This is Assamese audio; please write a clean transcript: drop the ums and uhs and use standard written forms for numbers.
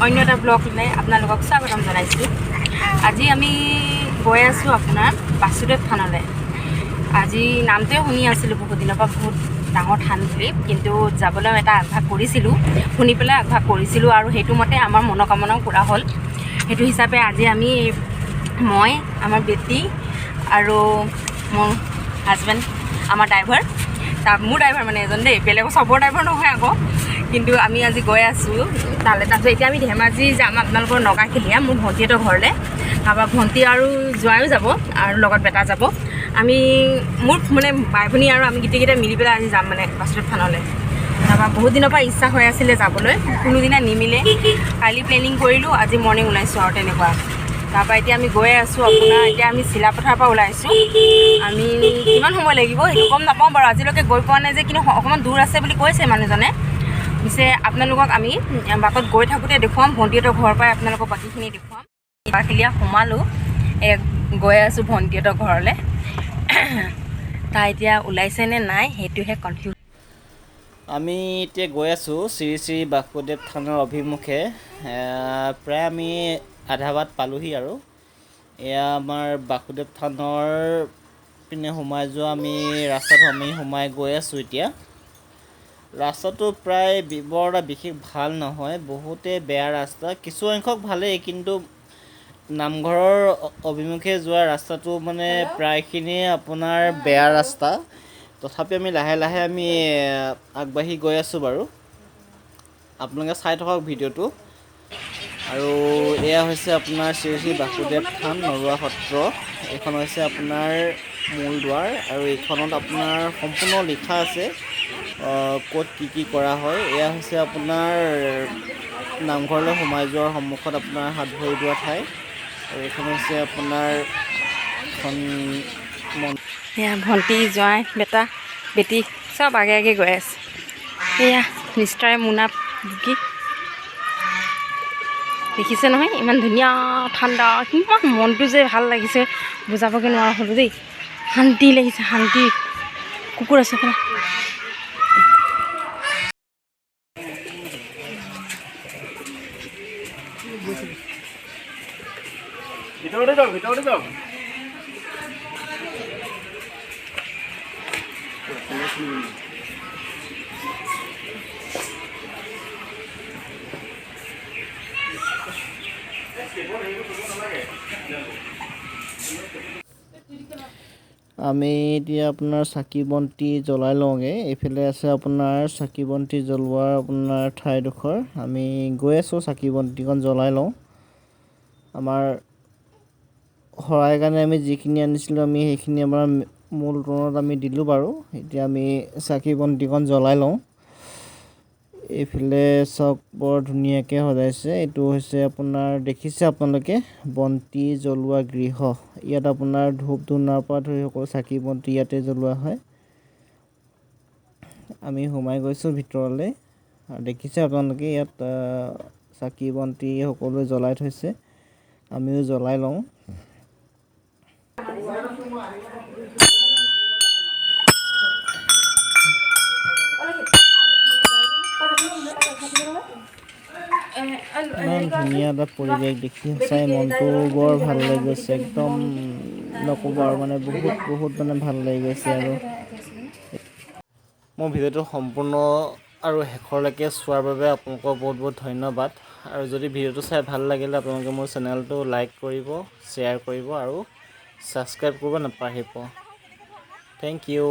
অন্য এটা ব্লগ লৈ আপোনালোকক স্বাগতম জনাইছোঁ। আজি আমি গৈ আছোঁ আপোনাৰ বাসুদেৱ থানলৈ। আজি নামটোৱে শুনি আছিলোঁ বহুত দিনৰ পৰা, বহুত ডাঙৰ থান বুলি, কিন্তু যাবলৈ এটা আগ্ৰহ কৰিছিলোঁ, শুনি পেলাই আগ্ৰহ কৰিছিলোঁ আৰু সেইটো মতে আমাৰ মনোকামনাও পূৰা হ'ল। সেইটো হিচাপে আজি মই আমাৰ বেটি আৰু মোৰ হাজবেণ্ড, আমাৰ ড্ৰাইভাৰ, মোৰ ড্ৰাইভাৰ মানে এজন দেই, বেলেগৰ চবৰ ড্ৰাইভাৰ নহয় আকৌ, কিন্তু আমি আজি গৈ আছোঁ তালৈ। তাৰপিছত এতিয়া আমি ধেমাজি যাম আপোনালোকৰ নগাখিলীয়া, মোৰ ভণ্টিহঁতৰ ঘৰলৈ। তাৰপৰা ভণ্টি আৰু জোৱাইও যাব আৰু লগত বেটা যাব। আমি মোৰ মানে বাই ভনী আৰু আমি গোটেইকেইটা মিলি পেলাই আজি যাম মানে বাসুদেৱ থানলৈ। তাৰপৰা বহুত দিনৰ পৰা ইচ্ছা হৈ আছিলে যাবলৈ, কোনোদিনা নিমিলে। কালি প্লেনিং কৰিলোঁ, আজি মৰ্ণিং ওলাইছোঁ আৰু তেনেকুৱা। তাৰপৰা এতিয়া আমি গৈ আছোঁ আপোনাৰ, এতিয়া আমি চিলাপথাৰৰ পৰা ওলাইছোঁ। আমি কিমান সময় লাগিব সেইটো গম নাপাওঁ বাৰু, আজিলৈকে গৈ পোৱা নাই যে, কিন্তু অকণমান দূৰ আছে বুলি কৈছে মানুহজনে। পিছে আপোনালোকক আমি বাটত গৈ থাকোঁতে দেখুৱাম, ভণ্টিহঁতৰ ঘৰৰ পৰাই আপোনালোকক বাকীখিনি দেখুৱাম। নগাখিলীয়া সোমালোঁ, গৈ আছোঁ ভণ্টিহঁতৰ ঘৰলৈ। তাই এতিয়া ওলাইছে নে নাই সেইটোহে কনফিউজ। আমি এতিয়া গৈ আছোঁ শ্ৰী শ্ৰী বাসুদেৱ থানৰ অভিমুখে। প্ৰায় আমি আধা বাট পালোহি আৰু। এয়া আমাৰ বাসুদেৱ থানৰ পিনে সোমাই যোৱা আমি ৰাস্তাটো আমি সোমাই গৈ আছোঁ এতিয়া। ৰাস্তাটো প্ৰায় বৰ এটা বিশেষ ভাল নহয়, বহুতেই বেয়া ৰাস্তা। কিছু সংখ্যক ভালেই, কিন্তু নামঘৰৰ অভিমুখে যোৱা ৰাস্তাটো মানে প্ৰায়খিনিয়ে আপোনাৰ বেয়া ৰাস্তা। তথাপি আমি লাহে লাহে আমি আগবাঢ়ি গৈ আছোঁ বাৰু, আপোনালোকে চাই থাকক ভিডিঅ'টো। আৰু এয়া হৈছে আপোনাৰ শ্ৰী শ্ৰী বাসুদেৱ থান নৰুৱা সত্ৰ। এইখন হৈছে আপোনাৰ মূল দুৱাৰ, আৰু এইখনত আপোনাৰ সম্পূৰ্ণ লিখা আছে ক'ত কি কৰা হয়। এয়া হৈছে আপোনাৰ নামঘৰলৈ সোমাই যোৱাৰ সন্মুখত আপোনাৰ হাত ভৰি ধোৱা ঠাই, আৰু এইখন হৈছে আপোনাৰ এখন এয়া ভণ্টি, জোঁৱাই, বেটা, বেটি চব আগে আগে গৈ আছে। এয়া নিষ্ঠাৰে মোনা বুকি দেখিছে নহয়, ইমান ধুনীয়া ঠাণ্ডা, কিমান মনটো যে ভাল লাগিছে বুজাবগৈ নোৱাৰা হ'লোঁ দেই। শান্তি লাগিছে, শান্তি। কুকুৰ আছে আপোনাৰ। ভিতৰতে যাওক, ভিতৰতে যাওক। আমি এতিয়া আপোনাৰ চাকি বন্তি জ্বলাই লওঁগৈ। এইফালে আছে আপোনাৰ চাকি বন্তি জ্বলোৱাৰ আপোনাৰ ঠাইডোখৰ। আমি গৈ আছোঁ, চাকি বন্তিখন জ্বলাই লওঁ। আমাৰ শৰাই কাৰণে আমি যিখিনি আনিছিলোঁ, আমি সেইখিনি আমাৰ মূল তৰণত আমি দিলোঁ বাৰু। এতিয়া আমি চাকি বন্তিখন জ্বলাই লওঁ। এইফালে চাওক, বৰ ধুনীয়াকৈ সজাইছে। এইটো হৈছে আপোনাৰ, দেখিছে আপোনালোকে, বন্তি জ্বলোৱা গৃহ। ইয়াত আপোনাৰ ধূপ ধূনাৰ পৰা ধৰি সকলো চাকি বন্তি ইয়াতে জ্বলোৱা হয়। আমি সোমাই গৈছোঁ ভিতৰলৈ, আৰু দেখিছে আপোনালোকে ইয়াত চাকি বন্তি সকলোৱে জ্বলাই থৈছে, আমিও জ্বলাই লওঁ। ইমান ধুনীয়া এটা পৰিৱেশ দেখি সঁচাই মনটো বৰ ভাল লাগি গৈছে, একদম নক'ব আৰু, মানে বহুত মানে ভাল লাগি গৈছে। আৰু মোৰ ভিডিঅ'টো সম্পূৰ্ণ আৰু শেষলৈকে চোৱাৰ বাবে আপোনালোকক বহুত ধন্যবাদ। আৰু যদি ভিডিঅ'টো চাই ভাল লাগিলে আপোনালোকে মোৰ চেনেলটো লাইক কৰিব, শ্বেয়াৰ কৰিব আৰু ছাবস্ক্ৰাইব কৰিব নাপাহৰিব। Thank U.